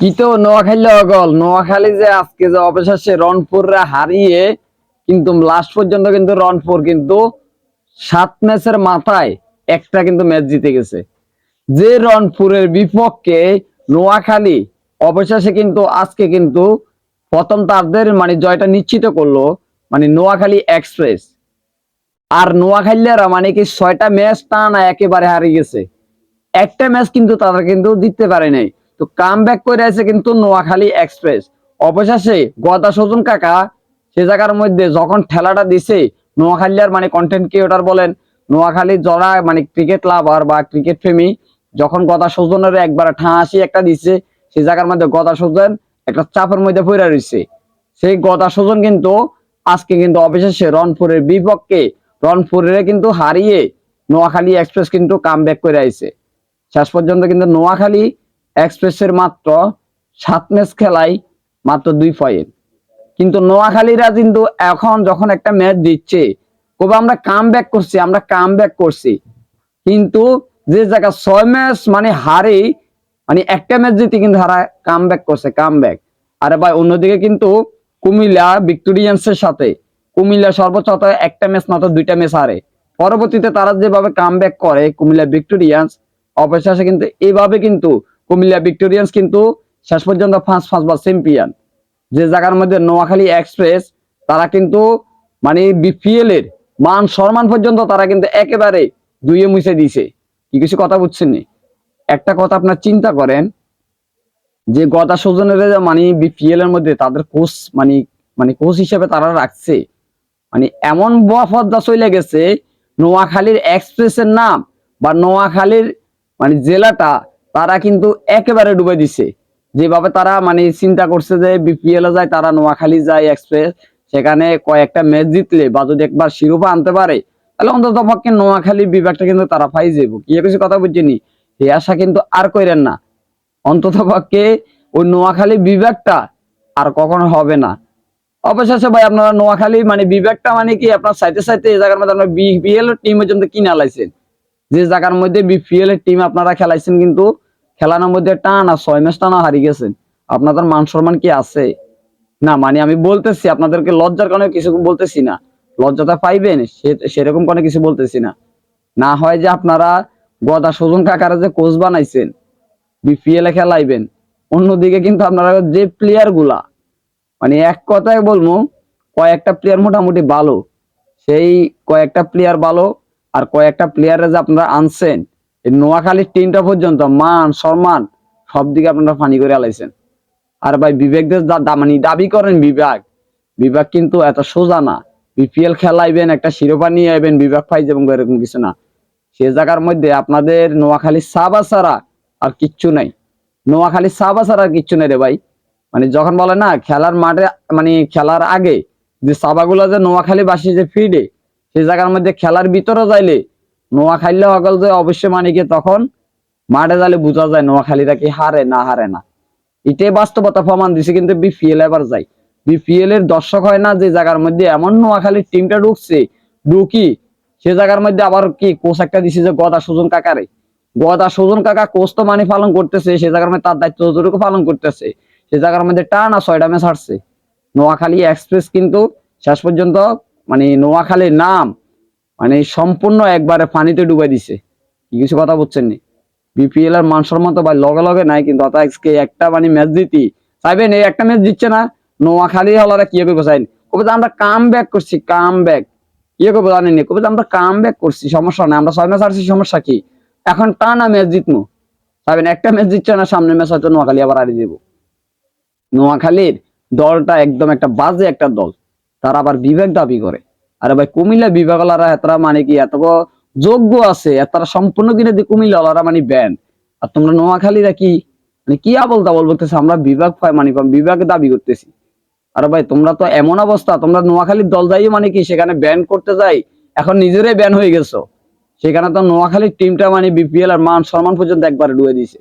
কিন্তু নোয়াখালী অগল নোয়াখালী যে আজকে যে অবশেষে রংপুররা হারিয়ে কিন্তু লাস্ট পর্যন্ত কিন্তু রংপুর কিন্তু 7 ম্যাচের মাথায় একটা কিন্তু ম্যাচ জিতে গেছে। যে রংপুরের বিপক্ষে নোয়াখালী অবশেষে কিন্তু আজকে কিন্তু প্রথম তাদের মানে জয়টা নিশ্চিত করলো, মানে নোয়াখালী এক্সপ্রেস। আর নোয়াখালীরা মানে কি 6টা ম্যাচ টানা একেবারে হারিয়ে গেছে, একটা ম্যাচ কিন্তু তারা কিন্তু জিততে পারে নাই। তো কাম ব্যাক করে আছে কিন্তু নোয়াখালী এক্সপ্রেস। অবশেষে গদা সজন কাকা সে জায়গার মধ্যে যখন ঠেলাটা দিছে, নোয়াখালীর মানে কন্টেন্ট ক্রিয়েটর বলেন, নোয়াখালী যারা মানে ক্রিকেট লাভার বা ক্রিকেট প্রেমী, যখন গদা সজনের একবার ঠাঁসি একটা দিছে, সেই জায়গার মধ্যে গদা সজন একটা চাপের মধ্যে পড়ে রয়েছে। সেই গদা সজন কিন্তু আজকে কিন্তু অবশেষে রংপুরের বিপক্ষে রংপুরের কিন্তু হারিয়ে নোয়াখালী এক্সপ্রেস কিন্তু কাম ব্যাক করে আইছে। শেষ পর্যন্ত কিন্তু নোয়াখালী এক্সপ্রেসের মাত্র 7 ম্যাচ খেলায় মাত্র 2 পয়েন্ট। কিন্তু নোয়াখালীরা কিন্তু এখন যখন একটা ম্যাচ দিচ্ছে, কবে আমরা কাম ব্যাক করছি, আমরা কাম ব্যাক করছি, কিন্তু যে জায়গা 6 ম্যাচ মানে হারে মানে একটা ম্যাচ জিতে কিন্তু হারা কাম ব্যাক করছে, কাম ব্যাক। আরে ভাই অন্যদিকে কিন্তু কুমিল্লা ভিক্টোরিয়ান্সের সাথে কুমিল্লা সর্বোচ্চ একটা ম্যাচ মাত্র 2টা ম্যাচ হারে। পরবর্তীতে তারা যেভাবে কাম ব্যাক করে কুমিল্লা ভিক্টোরিয়ান্স, অবশেষে কিন্তু এইভাবে কিন্তু কুমিল্লা ভিক্টোরিয়ান্স কিন্তু শেষ পর্যন্ত 5 বার চ্যাম্পিয়ন। যে জায়গার মধ্যে নোয়াখালী এক্সপ্রেস তারা কিন্তু মানে বিপিএল এর মান সম্মান পর্যন্ত তারা কিন্তু একেবারে ধুয়ে মুছে দিছে। কি কিছু কথা বুঝছেন নি? একটা কথা আপনার চিন্তা করেন, যে গদা সজনের মানে বিপিএল এর মধ্যে তাদের কোচ মানে মানে কোচ হিসেবে তারা রাখছে, মানে এমন বফদা চলে গেছে, নোয়াখালীর এক্সপ্রেসের নাম বা নোয়াখালীর মানে জেলাটা তারা কিন্তু একেবারে ডুবে দিছে। যেভাবে তারা মানে চিন্তা করছে যে বিপিএল এ যায়, তারা নোয়াখালী যায় এক্সপ্রেস, সেখানে কয়েকটা ম্যাচ জিতলে বা যদি একবার শিরোপা আনতে পারে, তাহলে অন্তত পক্ষে নোয়াখালী বিভাগটা কিন্তু তারা পাই যাবো। কি কিছু কথা বুঝছেনি? এই আশা কিন্তু আর কইরেন না। অন্তত পক্ষে ওই নোয়াখালী বিভাগটা আর কখনো হবে না। অবশেষে ভাই আপনারা নোয়াখালী মানে বিভাগটা মানে কি আপনার সাইতে সাইতে এই জায়গার মধ্যে আপনার বিপিএল এর টিম পর্যন্ত কিনে লাইছেন। যে জায়গার মধ্যে বিপিএল এর টিম আপনারা খেলাইছেন, কিন্তু খেলানোর মধ্যে টানা 6 ম্যাচ টানা হারিয়ে গেছেন। আপনাদের মান সম্মান কি আছে? না মানে আমি বলতেছি আপনাদেরকে লজ্জার কারণে কিছু বলতেছি না, লজ্জাটা পাইবেন সেরকম কোনো কিছু বলতেছি না। না হয় যে আপনারা গদা সজন কাকারা যে কোচ বানাইছেন বিপিএল এ খেলাইবেন, অন্যদিকে কিন্তু আপনারা যে প্লেয়ার গুলা মানে এক কথায় বলবো কয়েকটা প্লেয়ার মোটামুটি ভালো, সেই কয়েকটা প্লেয়ার ভালো, আর কয়েকটা প্লেয়ারে যে আপনারা আনছেন এই নোয়াখালীর টিমটা পর্যন্ত মান সম্মান সব দিকে আপনারা ফানি করে আলাইছেন। আর ভাই বিবেকদের মানে দাবি করেন বিভাগ, বিভাগ কিন্তু এত সোজা না। বিপিএল খেলাইবেন একটা শিরোপা নিয়ে আইবেন বিভাগ পাই যাবেন এরকম কিছু না। সে জায়গার মধ্যে আপনাদের নোয়াখালী সাবা ছাড়া আর কিচ্ছু নাই। নোয়াখালী সাবা ছাড়া আর কিচ্ছু নাই রে ভাই। মানে যখন বলে না খেলার মাঠে মানে খেলার আগে যে সাবাগুলো যে নোয়াখালী বাসী যে ফিডে, সেই জায়গার মধ্যে খেলার ভিতরে যাইলে নোয়াখালী সকল যে অবশ্যই মানে কি তখন মাঠে যাইলে বোঝা যায় নোয়াখালীরা কি হারে না হারে না। এটাই বাস্তবতা প্রমাণ দিছে। কিন্তু বিপিএল এবার যাই, বিপিএল এর দর্শক হয় না, যে জায়গার মধ্যে এমন নোয়াখালীর টিমটা ঢুকছে ঢুকি, সে জায়গার মধ্যে আবার কি কোচ একটা দিছে যে গদা সুজন কাকারে। গদা সুজন কাকা কোচ তো মানে পালন করতেছে, সে জায়গার মধ্যে তার দায়িত্ব যতটুকু পালন করতেছে, সে জায়গার মধ্যে টানা 6টা ম্যাচ হারছে। নোয়াখালী এক্সপ্রেস কিন্তু শেষ পর্যন্ত মানে নোয়াখালীর নাম মানে সম্পূর্ণ একবারে পানিতে ডুবাই দিছে। কি কিছু কথা বলছেন নি? বিপিএল এর মান সম্মান তো ভাই লগে লগে নাই, কিন্তু আজকে একটা মানে ম্যাচ জিতি চাইবেন, এই একটা ম্যাচ জিতছে না, নোয়াখালী হলারা কি হবে চাইন, কবে যে আমরা কাম ব্যাক করছি, কাম ব্যাক কি করবো জানেননি, কবে যে আমরা কাম ব্যাক করছি, সমস্যা নাই, আমরা 6 ম্যাচ হারছি, সমস্যা কি? এখন টানা ম্যাচ জিতবো চাইবেন, একটা ম্যাচ জিতছে না, সামনের ম্যাচ হয়তো নোয়াখালী আবার হারিয়ে দেবো। নোয়াখালীর দলটা একদম একটা বাজে একটা দল, তারা আবার বিবেক দাবি করে। আরে ভাই কুমিল্লা বিভাগলারা এতটা মানে কি এত যোগ্য আছে, এতটা সম্পূর্ণ কিনে দিয়ে কুমিল্লা মানে ব্যান, আর তোমরা নোয়াখালীরা কি মানে কি আবল তাবল বলতেছে আমরা বিভাগ মানে বিভাগ দাবি করতেছি। আরে ভাই তোমরা তো এমন অবস্থা, তোমরা নোয়াখালীর দল যাই মানে কি সেখানে ব্যান করতে যাই, এখন নিজেরাই ব্যান হয়ে গেছো। সেখানে তো নোয়াখালীর টিমটা মানে বিপিএল আর মান সম্মান পর্যন্ত একবারে ডুবে দিয়েছে।